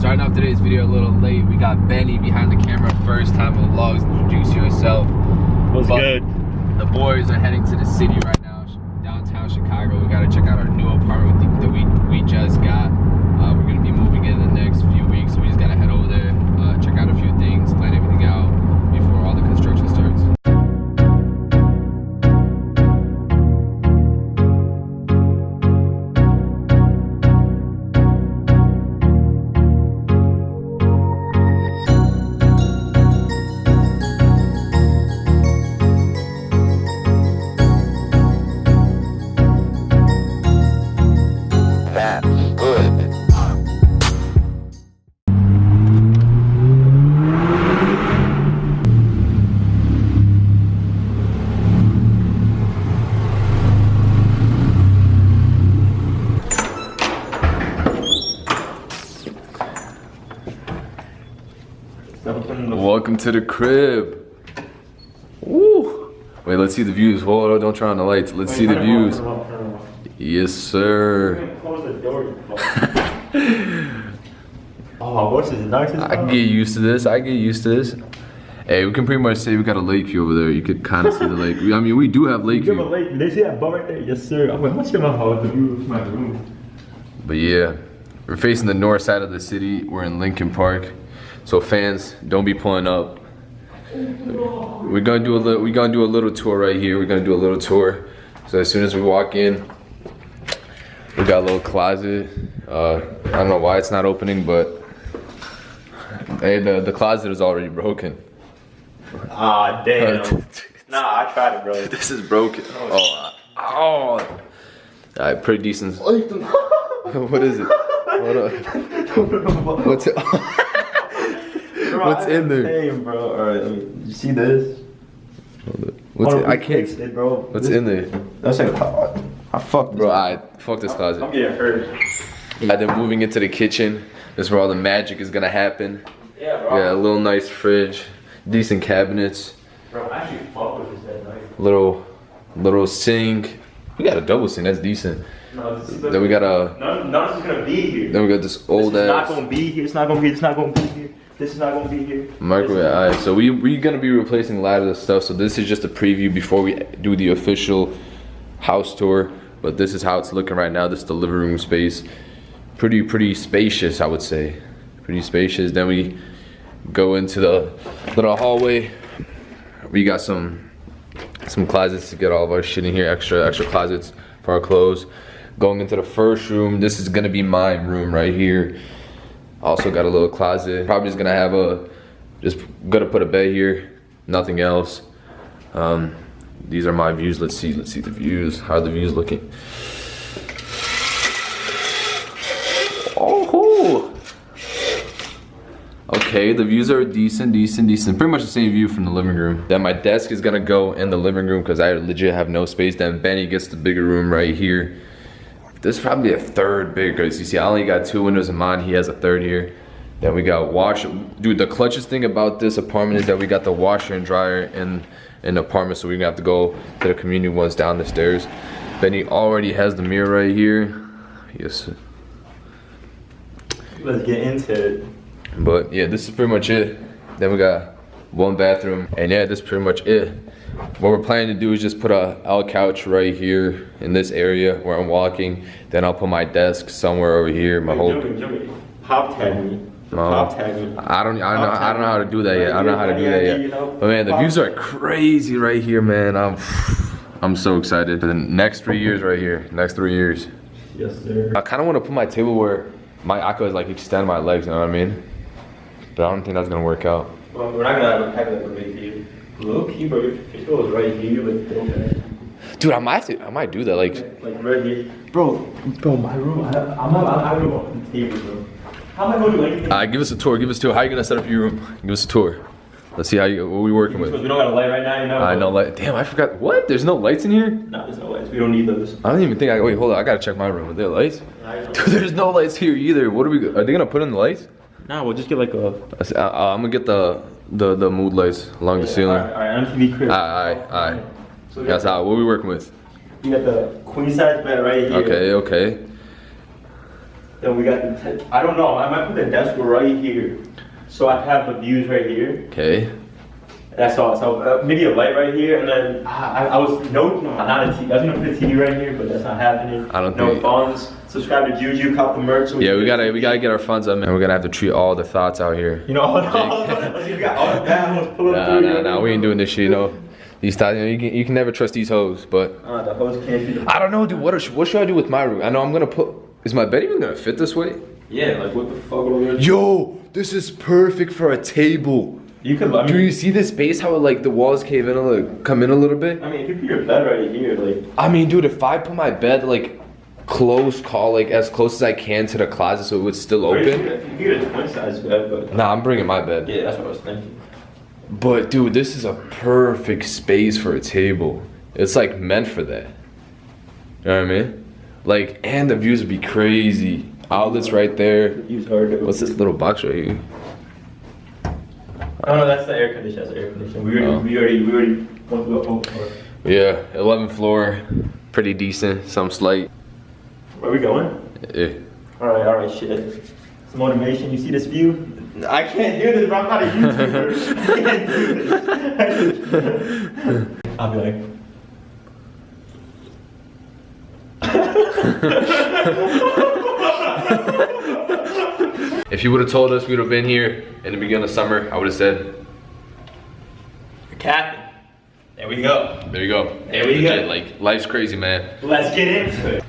Starting off today's video a little late. We got Benny behind the camera, first time in vlogs. Introduce yourself. What's good? The boys are heading to the city right now, downtown Chicago. We gotta check out our new apartment that we just got. We're gonna be moving in the next few weeks, so we just gotta head over there, check out a few things, plan everything out before all the construction starts. Welcome to the crib. Woo! Wait, let's see the views. Hold on, don't turn on the lights. Let's see the views. Yes, sir. Oh, what's this? I can get used to this. Hey, we can pretty much say we got a lake view over there. You could kind of see the lake. I mean, we do have lake view. They see that bar right there? Yes, sir. I'm gonna see my house, the view of my room. But yeah, we're facing the north side of the city. We're in Lincoln Park. So fans, don't be pulling up. We're gonna do a little tour right here. We're gonna do a little tour. So as soon as we walk in, we got a little closet. I don't know why it's not opening, but hey, the closet is already broken. Ah, damn. Nah, I tried it, bro. This is broken. Oh. Alright, pretty decent. What is it? What's it? Bro, what's in there? Damn, bro. Alright, you see this? What's it? I can't. It, bro. What's in there? That's like, I fucked, bro. Fuck this closet. I'm getting hurt. Then moving into the kitchen. This is where all the magic is gonna happen. Yeah, bro. Yeah, a little nice fridge, decent cabinets. Bro, I actually fucked with this that night. Little sink. We got a double sink. That's decent. No, this is then we got a. None of this is gonna be here. Then we got this old ass. It's not gonna be here. It's not gonna be. It's not gonna be here. This is not gonna be here. Microwave. Alright, so we're gonna be replacing a lot of the stuff. So this is just a preview before we do the official house tour. But this is how it's looking right now. This is the living room space. Pretty spacious, I would say. Pretty spacious. Then we go into the little hallway. We got some closets to get all of our shit in here. Extra closets for our clothes. Going into the first room. This is gonna be my room right here. Also got a little closet. Probably just gonna have just gonna put a bed here, nothing else. These are my views. Let's see the views. How are the views looking? Oh, okay, the views are decent. Pretty much the same view from the living room. Then my desk is gonna go in the living room because I legit have no space. Then Benny gets the bigger room right here. This is probably a third big, because you see I only got 2 windows in mine. He has a third here. Then we got washer. Dude, the clutchest thing about this apartment is that we got the washer and dryer in the apartment, so we're gonna have to go to the community ones down the stairs. Benny already has the mirror right here. Yes. Let's get into it. But yeah, this is pretty much it. Then we got 1 bathroom, and yeah, this is pretty much it. What we're planning to do is just put a L couch right here in this area where I'm walking. Then I'll put my desk somewhere over here. My whole pop tag me. Pop tag me. I don't know how to do that yet. I don't know how to do that yet. But man, the views are crazy right here, man. I'm so excited for the next 3 years right here. Next 3 years. Yes, sir. I kind of want to put my table where I could like extend my legs. You know what I mean? But I don't think that's gonna work out. Well, we're not gonna have that for me. Low key, bro, if it goes right here, like, okay. Dude, I might do that, like right here. Bro, my room, I'm not room on the table, bro. How am I gonna do anything? Give us a tour, How are you gonna set up your room? Give us a tour. Let's see what we working with. We don't got a light right now, you know? I know light. Damn, I forgot. What? There's no lights in here? No, there's no lights. We don't need those. I don't even think wait, hold on. I gotta check my room. Are there lights? Dude, there's no lights here either. What are they gonna put in the lights? Nah, we'll just get like a... I'm gonna get the mood lights along the ceiling. Alright, MTV crib. Alright. So that's how. What are we working with? You got the queen size bed right here. Okay. Then we got the, I don't know, I might put the desk right here. So I have the views right here. Okay. That's all. So maybe a light right here, and then I was not a TV. I was gonna put a TV right here, but that's not happening. I don't no think. funds. Subscribe to Juju, cop the merch. So Yeah, we gotta get our funds up, man. We're gonna have to treat all the thoughts out here. You know, we got all the bad ones pull up through. Nah, we ain't doing this shit, you know. These thoughts, you can never trust these hoes, but. The hoes can't be. I don't know, dude. What should I do with my room? I know I'm gonna put. Is my bed even gonna fit this way? Yeah, like what the fuck over there? Yo, this is perfect for a table. You could. Do you see this space? How like the walls cave in, come in a little bit? I mean, if you put your bed right here, like. I mean, dude, if I put my bed like as close as I can to the closet, so it would still open. You get a twin size bed, but. Nah, I'm bringing my bed. Yeah, that's what I was thinking. But dude, this is a perfect space for a table. It's like meant for that. You know what I mean? Like, and the views would be crazy. Outlets right there. Use hard to. What's this little box right here? Oh no, that's the air conditioner. That's the air conditioner. We already went to the whole floor. Yeah, 11th floor, pretty decent. Some slight. Where are we going? Yeah. All right, shit. It's motivation. You see this view? I can't do this, bro. I'm not a YouTuber. I can't do this. I'll be like. If you would have told us we would have been here in the beginning of summer, I would have said, Captain. There we go. there you go. There we go. Like, life's crazy, man. Let's get into it.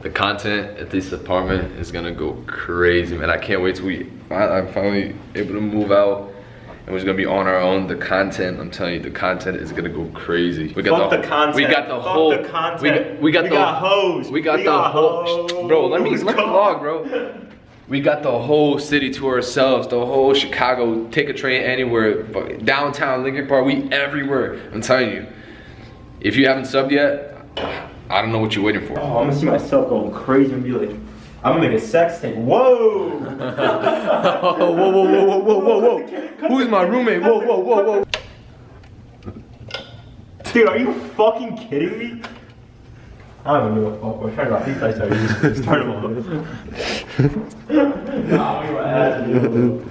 The content at this apartment is gonna go crazy, man. I can't wait till I'm finally able to move out and we're just gonna be on our own. The content, I'm telling you, the content is gonna go crazy. We got Fuck the content. We got the Fuck whole. the content. We got hoes. We got the whole. Bro, let me vlog, bro. We got the whole city to ourselves, the whole Chicago, take a train anywhere, downtown, Lincoln Park, we everywhere. I'm telling you. If you haven't subbed yet, I don't know what you're waiting for. Oh, I'm gonna see myself going crazy and be like, I'm gonna make a sex tape. Whoa! Whoa. Who's my roommate? Whoa. Dude, are you fucking kidding me? I don't even give a fuck. We're trying to think I start them on. Nah, we were asking.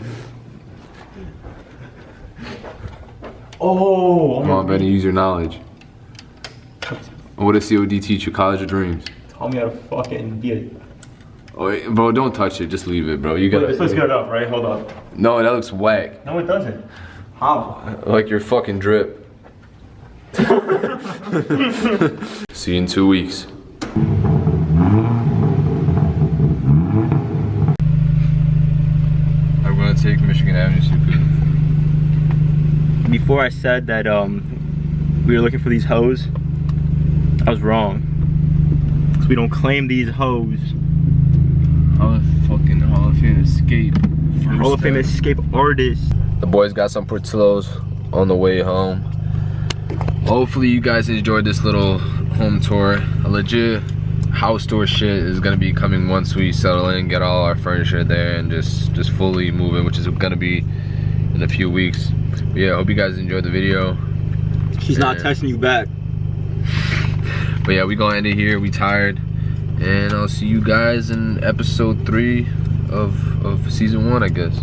Oh! Come on, Benny, use your knowledge. What does COD teach you? College of Dreams. Tell me how to fucking be a... Oh, wait, bro, don't touch it. Just leave it, bro. You gotta. This looks good enough, right? Hold on. No, that looks whack. No, it doesn't. How? Like your fucking drip. See you in 2 weeks. I'm gonna take Michigan Avenue Super. Before I said that we were looking for these hoes, I was wrong. Cause we don't claim these hoes. Hall of Fame escape. Hall of Fame escape artists. The boys got some Portillo's on the way home. Hopefully you guys enjoyed this little home tour. A legit house tour shit is gonna be coming once we settle in, get all our furniture there, and just fully move in, which is gonna be in a few weeks. But yeah, I hope you guys enjoyed the video. She's not texting you back. But yeah, we gonna end it here. We tired, and I'll see you guys in episode 3 of season 1, I guess.